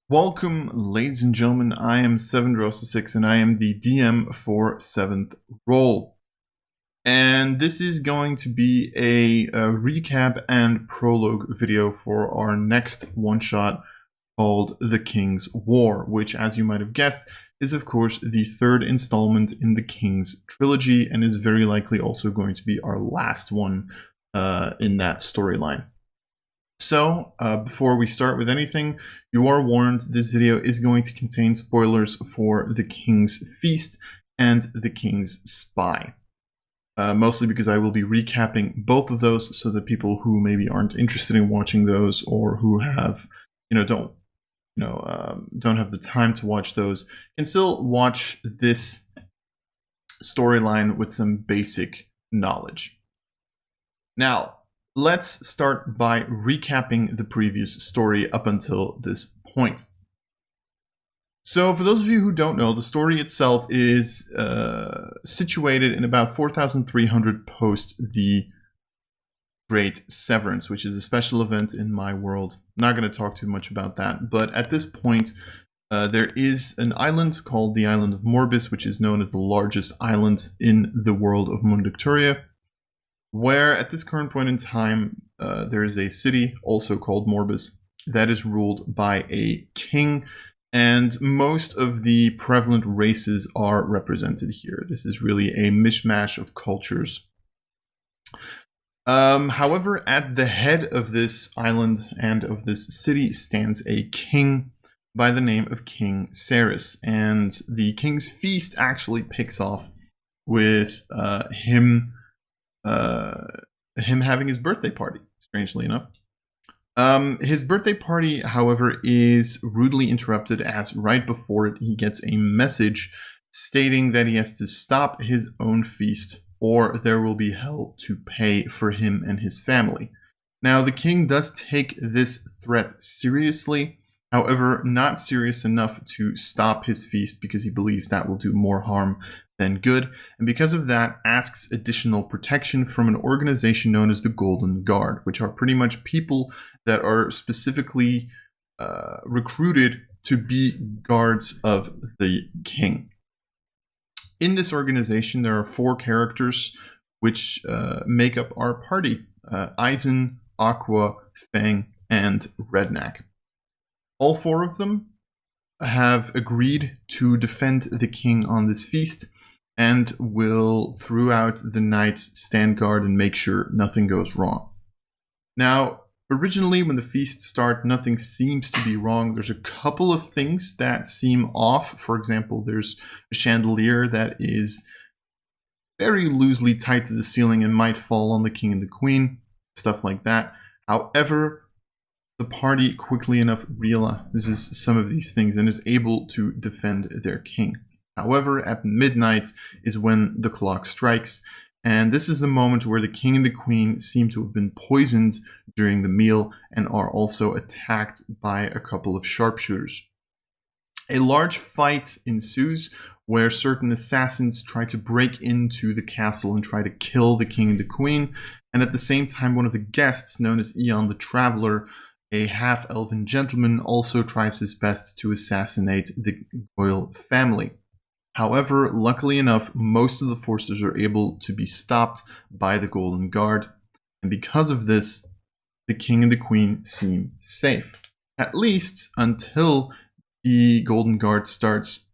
Welcome, ladies and gentlemen. I am 7Drosa6 and I am the DM for 7th Roll. And this is going to be a recap and prologue video for our next one-shot called The King's War, which, as you might have guessed, is of course the third installment in the King's trilogy and is very likely also going to be our last one in that storyline. So, before we start with anything, you are warned this video is going to contain spoilers for The King's Feast and The King's Spy. Mostly because I will be recapping both of those so that people who maybe aren't interested in watching those or who have, don't have the time to watch those can still watch this storyline with some basic knowledge. Now, let's start by recapping the previous story up until this point. So for those of you who don't know, the story itself is situated in about 4,300 post the Great Severance, which is a special event in my world. I'm not going to talk too much about that, but at this point, there is an island called the Island of Morbis, which is known as the largest island in the world of Mund'Aqturia, where at this current point in time, there is a city also called Morbis that is ruled by a king, and most of the prevalent races are represented here. This is really a mishmash of cultures. However, at the head of this island and of this city stands a king by the name of King Cerys, and the King's Feast actually picks off with him having his birthday party, strangely enough. His birthday party, however, is rudely interrupted as right before it he gets a message stating that he has to stop his own feast or there will be hell to pay for him and his family. Now, the king does take this threat seriously, however, not serious enough to stop his feast because he believes that will do more harm than good, and because of that asks additional protection from an organization known as the Golden Guard, which are pretty much people that are specifically recruited to be guards of the king. In this organization, there are 4 characters which make up our party: Izon, Aqua, Fang, and Redneck. All 4 of them have agreed to defend the king on this feast and will, throughout the night, stand guard and make sure nothing goes wrong. Now, originally, when the feast starts, nothing seems to be wrong. There's a couple of things that seem off. For example, there's a chandelier that is very loosely tied to the ceiling and might fall on the king and the queen, stuff like that. However, the party quickly enough realizes some of these things and is able to defend their king. However, at midnight is when the clock strikes, and this is the moment where the king and the queen seem to have been poisoned during the meal and are also attacked by a couple of sharpshooters. A large fight ensues where certain assassins try to break into the castle and try to kill the king and the queen, and at the same time one of the guests, known as Izon the Traveler, a half-elven gentleman, also tries his best to assassinate the royal family. However, luckily enough, most of the forces are able to be stopped by the Golden Guard, and because of this, the king and the queen seem safe. At least until the Golden Guard starts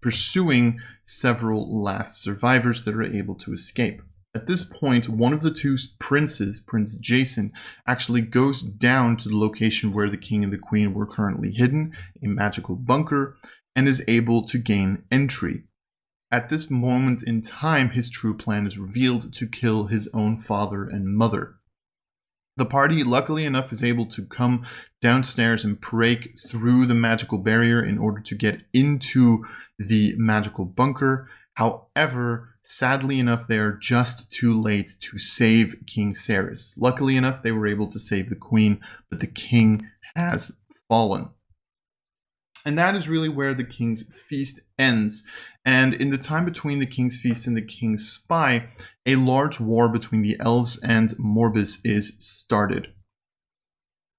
pursuing several last survivors that are able to escape. At this point, one of the 2 princes, Prince Jason, actually goes down to the location where the king and the queen were currently hidden, a magical bunker, and is able to gain entry. At this moment in time, his true plan is revealed: to kill his own father and mother. The party, luckily enough, is able to come downstairs and break through the magical barrier in order to get into the magical bunker. However, sadly enough, they are just too late to save King Cerys. Luckily enough, they were able to save the queen, but the king has fallen. And that is really where the King's Feast ends. And in the time between the King's Feast and the King's Spy, a large war between the elves and Morbis is started.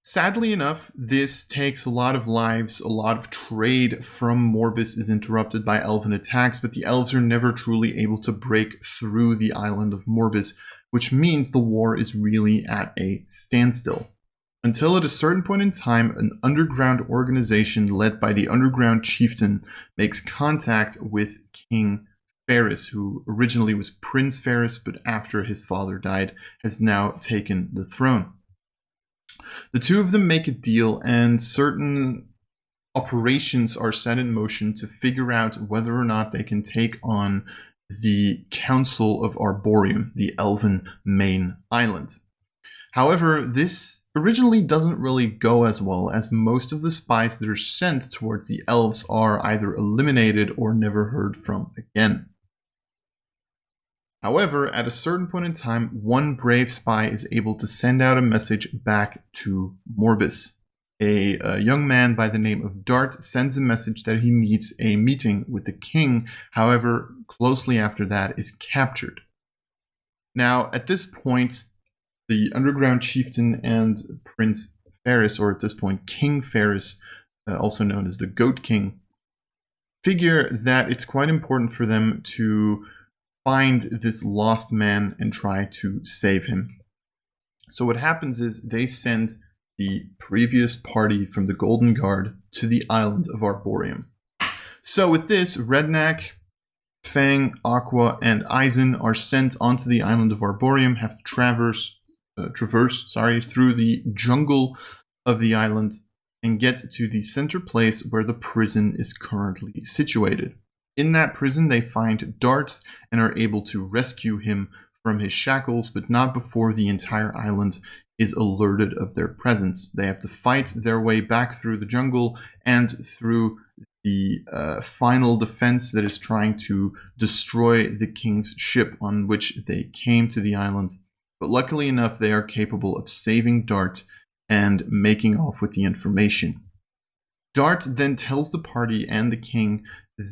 Sadly enough, this takes a lot of lives, a lot of trade from Morbus is interrupted by elven attacks, but the elves are never truly able to break through the island of Morbus, which means the war is really at a standstill. Until at a certain point in time, an underground organization led by the underground chieftain makes contact with King Ferris, who originally was Prince Ferris, but after his father died, has now taken the throne. The two of them make a deal, and certain operations are set in motion to figure out whether or not they can take on the Council of Arboreum, the elven main island. However, this originally doesn't really go as well, as most of the spies that are sent towards the elves are either eliminated or never heard from again. However, at a certain point in time, one brave spy is able to send out a message back to Morbus. A young man by the name of Dart sends a message that he needs a meeting with the king. However, closely after that is captured. Now, at this point, the underground chieftain and Prince Ferris, or at this point King Ferris, also known as the Goat King, figure that it's quite important for them to find this lost man and try to save him. So what happens is they send the previous party from the Golden Guard to the island of Arboreum. So with this, Redneck, Fang, Aqua, and Izon are sent onto the island of Arboreum, have to traverse through the jungle of the island and get to the center place where the prison is currently situated. In that prison, they find Dart and are able to rescue him from his shackles, but not before the entire island is alerted of their presence. They have to fight their way back through the jungle and through the final defense that is trying to destroy the king's ship on which they came to the island. But luckily enough, they are capable of saving Dart and making off with the information. Dart then tells the party and the king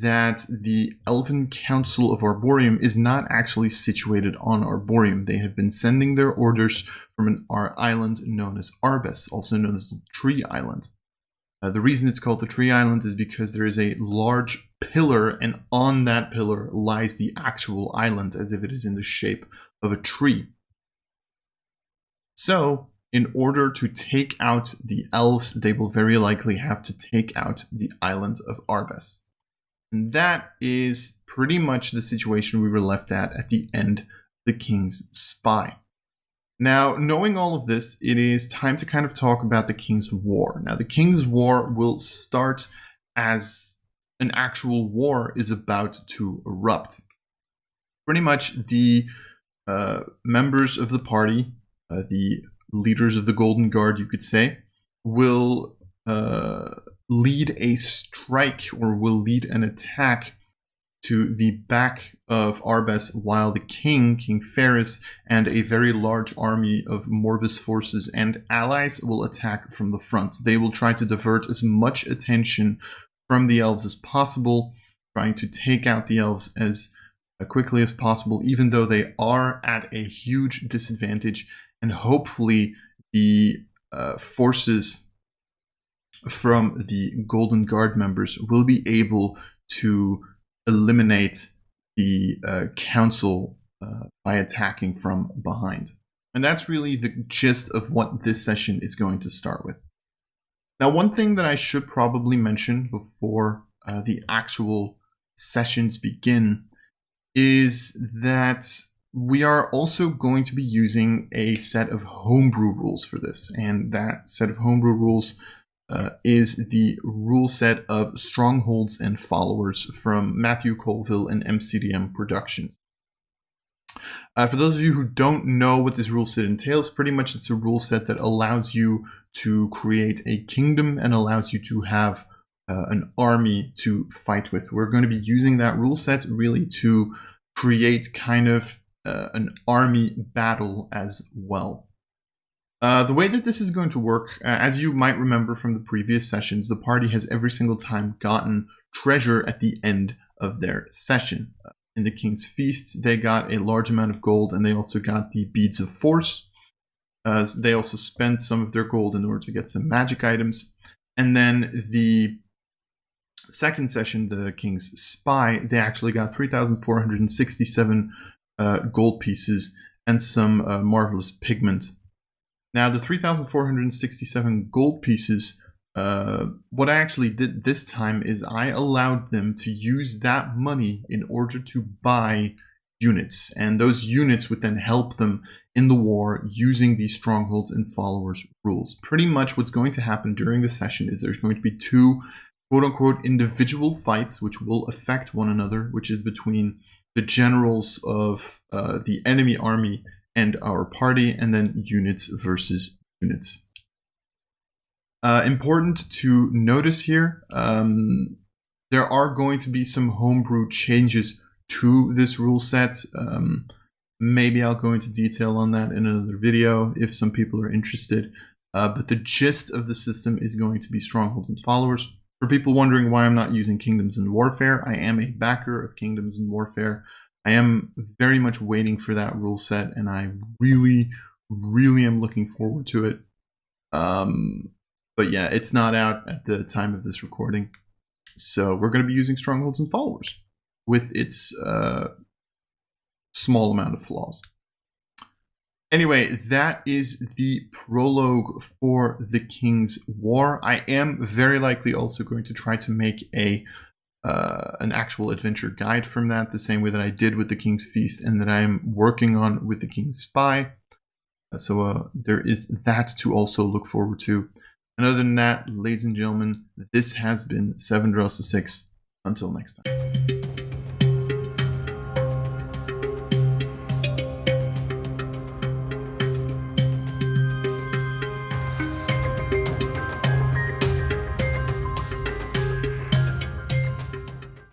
that the Elven Council of Arboreum is not actually situated on Arboreum. They have been sending their orders from our island known as Arbes, also known as the Tree Island. The reason it's called the Tree Island is because there is a large pillar, and on that pillar lies the actual island, as if it is in the shape of a tree. So, in order to take out the elves, they will very likely have to take out the island of Arbes. And that is pretty much the situation we were left at the end of the King's Spy. Now, knowing all of this, it is time to kind of talk about the King's War. Now, the King's War will start as an actual war is about to erupt. Pretty much the members of the party, the leaders of the Golden Guard, you could say, will lead a strike or will lead an attack to the back of Arbes, while the King Ferris, and a very large army of Morbus forces and allies will attack from the front. They will try to divert as much attention from the elves as possible, trying to take out the elves as quickly as possible, even though they are at a huge disadvantage, and hopefully the forces from the Golden Guard members will be able to eliminate the council by attacking from behind. And that's really the gist of what this session is going to start with. Now, one thing that I should probably mention before the actual sessions begin is that we are also going to be using a set of homebrew rules for this. And that set of homebrew rules is the rule set of Strongholds and Followers from Matthew Colville and MCDM Productions. For those of you who don't know what this rule set entails, pretty much it's a rule set that allows you to create a kingdom and allows you to have an army to fight with. We're going to be using that rule set really to create kind of an army battle as well. The way that this is going to work, as you might remember from the previous sessions, the party has every single time gotten treasure at the end of their session. In the King's Feasts, they got a large amount of gold, and they also got the Beads of Force. They also spent some of their gold in order to get some magic items. And then the second session, the King's Spy, they actually got 3,467 gold pieces and some marvelous pigment. Now, the 3,467 gold pieces, what I actually did this time is I allowed them to use that money in order to buy units, and those units would then help them in the war using these Strongholds and Followers rules. Pretty much what's going to happen during the session is there's going to be two quote-unquote individual fights which will affect one another, which is between the generals of the enemy army and our party, and then units versus units. Important to notice here, there are going to be some homebrew changes to this rule set. Maybe I'll go into detail on that in another video if some people are interested. But the gist of the system is going to be Strongholds and Followers. For people wondering why I'm not using Kingdoms in Warfare, I am a backer of Kingdoms in Warfare. I am very much waiting for that rule set, and I really, really am looking forward to it. But yeah, it's not out at the time of this recording. So we're going to be using Strongholds and Followers with its small amount of flaws. Anyway, that is the prologue for the King's War. I am very likely also going to try to make an actual adventure guide from that, the same way that I did with the King's Feast and that I am working on with the King's Spy. So there is that to also look forward to. And other than that, ladies and gentlemen, this has been 7 Draws to 6. Until next time.